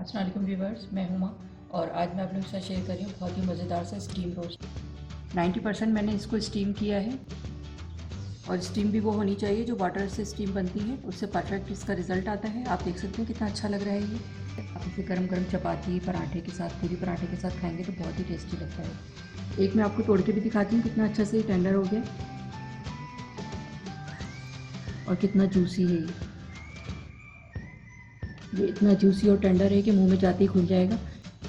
अस्सलाम वालेकुम व्यूवर्स, मैं हुमा और आज मैं आप लोगों के साथ शेयर कर रही हूँ बहुत ही मज़ेदार सा स्टीम रोस्ट। 90% मैंने इसको स्टीम किया है और स्टीम भी वो होनी चाहिए जो वाटर से स्टीम बनती है, उससे परफेक्ट इसका रिज़ल्ट आता है। आप देख सकते हैं कितना अच्छा लग रहा है ये। आप इसे गरम गरम चपाती पराठे के साथ, पूरी पराठे के साथ खाएंगे तो बहुत ही टेस्टी लगता है। एक मैं आपको तोड़ के भी दिखाती हूँ कितना अच्छा से टेंडर हो गया और कितना जूसी है ये इतना जूसी और टेंडर है कि मुंह में जाते ही खुल जाएगा।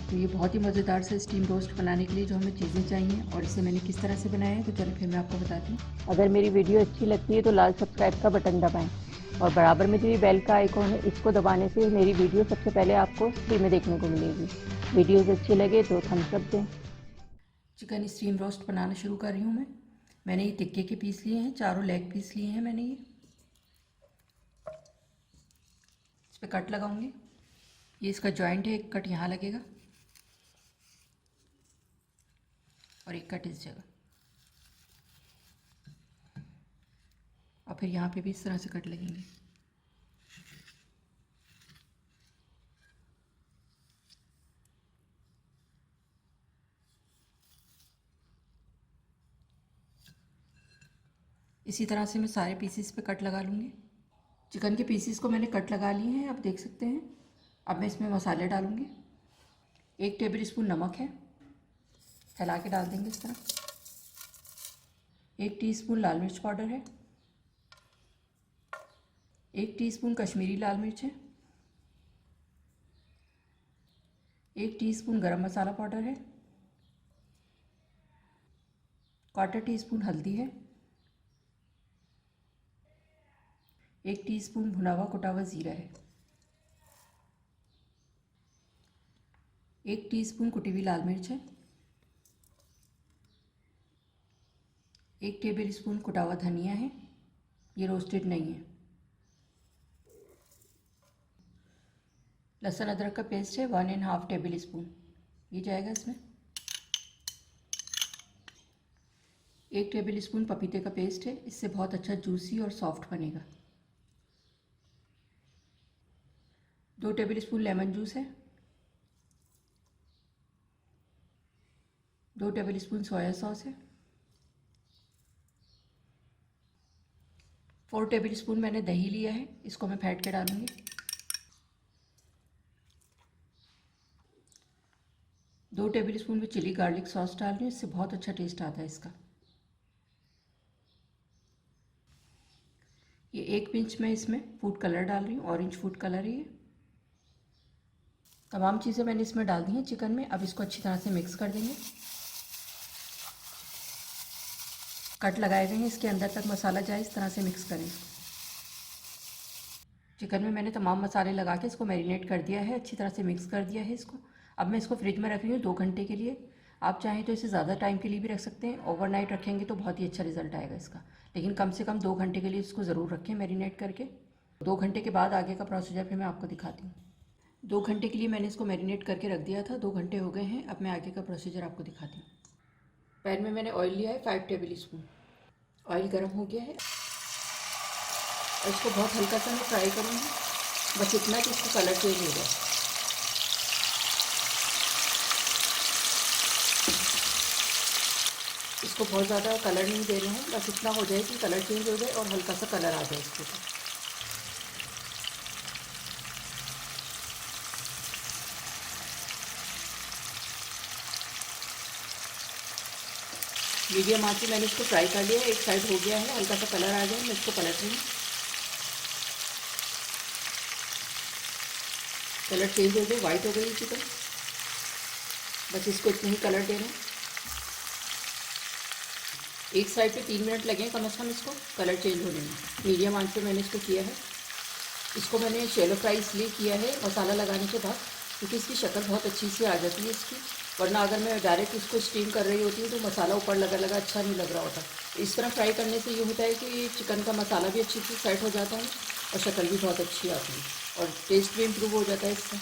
तो ये बहुत ही मज़ेदार से स्टीम रोस्ट बनाने के लिए जो हमें चीज़ें चाहिए और इसे मैंने किस तरह से बनाया है तो चलो फिर मैं आपको बताती हूँ। अगर मेरी वीडियो अच्छी लगती है तो लाल सब्सक्राइब का बटन दबाएं और बराबर में जो ये बेल का आइकॉन है इसको दबाने से मेरी वीडियो सबसे पहले आपको फ्री में देखने को मिलेगी। वीडियोस अच्छी लगे तो थम्स अप दें। चिकन स्टीम रोस्ट बनाना शुरू कर रही हूँ मैंने ये टिक्के के पीस लिए हैं, चारों लेग पीस लिए हैं मैंने। ये इस पर कट लगाऊंगी। ये इसका जॉइंट है, एक कट यहाँ लगेगा और एक कट इस जगह, और फिर यहाँ पे भी इस तरह से कट लगेंगे। इसी तरह से मैं सारे पीसीस पे कट लगा लूँगी। चिकन के पीसीस को मैंने कट लगा लिए हैं, आप देख सकते हैं। अब मैं इसमें मसाले डालूँगी। 1 टेबल स्पून नमक है, फैला के डाल देंगे इस तरह। 1 टीस्पून लाल मिर्च पाउडर है। 1 टीस्पून कश्मीरी लाल मिर्च है। 1 टीस्पून गरम मसाला पाउडर है। 1/4 टीस्पून हल्दी है। 1 टीस्पून भुना हुआ कुटा हुआ ज़ीरा है। 1 टीस्पून कुटी हुई लाल मिर्च है। 1 टेबल स्पून कुटा हुआ धनिया है, ये रोस्टेड नहीं है। लहसुन अदरक का पेस्ट है 1.5 टेबल स्पून, ये जाएगा इसमें। 1 टेबल स्पून पपीते का पेस्ट है, इससे बहुत अच्छा जूसी और सॉफ्ट बनेगा। 2 टेबल स्पून लेमन जूस है। 2 टेबल स्पून सोया सॉस है। 4 टेबल स्पून मैंने दही लिया है, इसको मैं फेंट के डालूंगी। 2 टेबल स्पून में चिली गार्लिक सॉस डाल रही हूँ, इससे बहुत अच्छा टेस्ट आता है इसका। ये 1 पिंच मैं इसमें फूड कलर डाल रही हूँ, ऑरेंज फूड कलर है ये। तमाम चीज़ें मैंने इसमें डाल दी हैं चिकन में। अब इसको अच्छी तरह से मिक्स कर देंगे। कट लगाए गए हैं, इसके अंदर तक मसाला जाए इस तरह से मिक्स करें इसको। चिकन में मैंने तमाम मसाले लगा के इसको मैरिनेट कर दिया है, अच्छी तरह से मिक्स कर दिया है इसको। अब मैं इसको फ्रिज में रख रही हूँ 2 घंटे के लिए। आप चाहें तो इसे ज़्यादा टाइम के लिए भी रख सकते हैं, ओवरनाइट रखेंगे तो बहुत ही अच्छा रिजल्ट आएगा इसका। लेकिन कम से कम 2 घंटे के लिए इसको ज़रूर रखें मैरिनेट करके। 2 घंटे के बाद आगे का प्रोसीजर फिर मैं आपको दिखाती हूँ। 2 घंटे के लिए मैंने इसको मैरिनेट करके रख दिया था, 2 घंटे हो गए हैं। अब मैं आगे का प्रोसीजर आपको दिखाती हूँ। पैन में मैंने ऑयल लिया है 5 टेबल स्पून। ऑयल गर्म हो गया है और इसको बहुत हल्का सा मैं फ्राई करूँगी, बस इतना कि इसका कलर चेंज हो जाए। इसको बहुत ज़्यादा कलर नहीं दे रहे हैं, बस इतना हो जाए कि कलर चेंज हो जाए और हल्का सा कलर आ जाए इसके ऊपर। मीडियम आंच में मैंने इसको फ्राई कर लिया है, एक साइड हो गया है, हल्का सा कलर आ जाए मैं इसको पलट रही हूँ। कलर चेंज हो गया, वाइट हो गई चिकन, बस इसको इतना ही कलर देना है। एक साइड पे 3 मिनट लगे कम से कम इसको कलर चेंज होने में। मीडियम आंच पे मैंने इसको किया है। इसको मैंने शैलो फ्राई इसलिए किया है मसाला लगाने के बाद, क्योंकि इसकी शक्ल बहुत अच्छी सी आ जाती है इसकी। वरना अगर मैं डायरेक्ट इसको स्टीम कर रही होती हूँ तो मसाला ऊपर लगा लगा अच्छा नहीं लग रहा होता। इस तरह फ्राई करने से ये होता है कि चिकन का मसाला भी अच्छी से सेट हो जाता है और शक्ल भी बहुत अच्छी आती है और टेस्ट भी इम्प्रूव हो जाता है इससे।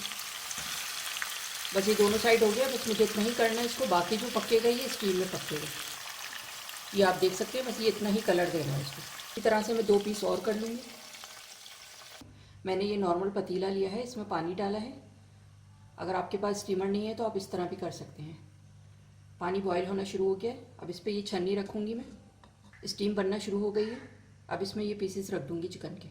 बस ये दोनों साइड हो गया, बस मुझे इतना ही करना है इसको। बाकी जो पकेगा ये स्टीम में पकेगा, ये आप देख सकते हैं। बस ये इतना ही कलर देना है इसको। इसी तरह से मैं 2 पीस और कर लूँगी। मैंने ये नॉर्मल पतीला लिया है, इसमें पानी डाला है अगर आपके पास स्टीमर नहीं है तो आप इस तरह भी कर सकते हैं। पानी बॉयल होना शुरू हो गया है। अब इस पर ये छन्नी रखूँगी मैं। स्टीम बनना शुरू हो गई है। अब इसमें ये पीसेस रख दूँगी चिकन के।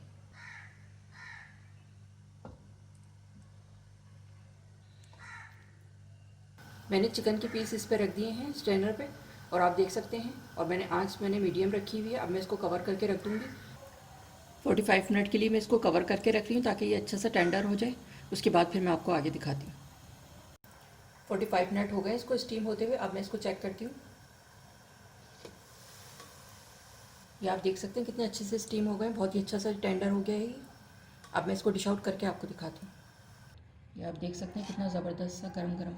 मैंने चिकन के पीस इस पर रख दिए हैं स्ट्रेनर पे, और आप देख सकते हैं। और मैंने मीडियम रखी हुई है। अब मैं इसको कवर करके रख दूँगी। 45 मिनट के लिए मैं इसको कवर करके रख रही हूँ ताकि ये अच्छा सा टेंडर हो जाए। उसके बाद फिर मैं आपको आगे दिखाती हूँ। 45 मिनट हो गए इसको स्टीम होते हुए। अब मैं इसको चेक करती हूँ। ये आप देख सकते हैं कितने अच्छे से स्टीम हो गए, बहुत ही अच्छा सा टेंडर हो गया है ये। अब मैं इसको डिश आउट करके आपको दिखाती हूँ। ये आप देख सकते हैं कितना ज़बरदस्त सा गरम गरम।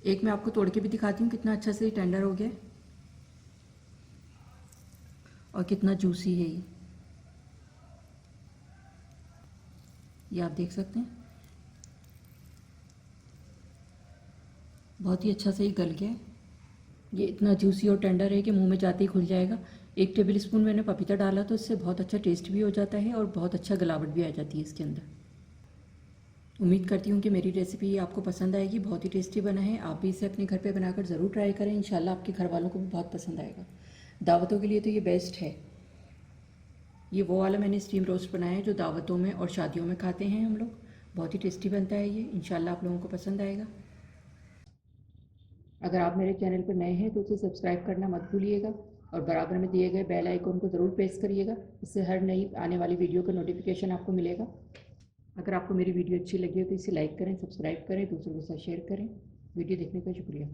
एक मैं आपको तोड़ के भी दिखाती हूँ कितना अच्छा से टेंडर हो गया और कितना जूसी है ये आप देख सकते हैं। बहुत ही अच्छा से ये गल गया है। ये इतना जूसी और टेंडर है कि मुंह में जाते ही खुल जाएगा। 1 टेबल स्पून मैंने पपीता डाला तो इससे बहुत अच्छा टेस्ट भी हो जाता है और बहुत अच्छा गलावट भी आ जाती है इसके अंदर। उम्मीद करती हूँ कि मेरी रेसिपी आपको पसंद आएगी। बहुत ही टेस्टी बना है। आप भी इसे अपने घर पे बनाकर ज़रूर ट्राई करें। इंशाल्लाह आपके घर वालों को भी बहुत पसंद आएगा। दावतों के लिए तो ये बेस्ट है। ये वो वाला मैंने स्टीम रोस्ट बनाया है जो दावतों में और शादियों में खाते हैं हम लोग। बहुत ही टेस्टी बनता है ये। इंशाल्लाह आप लोगों को पसंद आएगा। अगर आप मेरे चैनल पर नए हैं तो उसे सब्सक्राइब करना मत भूलिएगा और बराबर में दिए गए बेल आइकन को ज़रूर प्रेस करिएगा। इससे हर नई आने वाली वीडियो का नोटिफिकेशन आपको मिलेगा। अगर आपको मेरी वीडियो अच्छी लगी हो तो इसे लाइक करें, सब्सक्राइब करें, दूसरों के साथ शेयर करें। वीडियो देखने का शुक्रिया।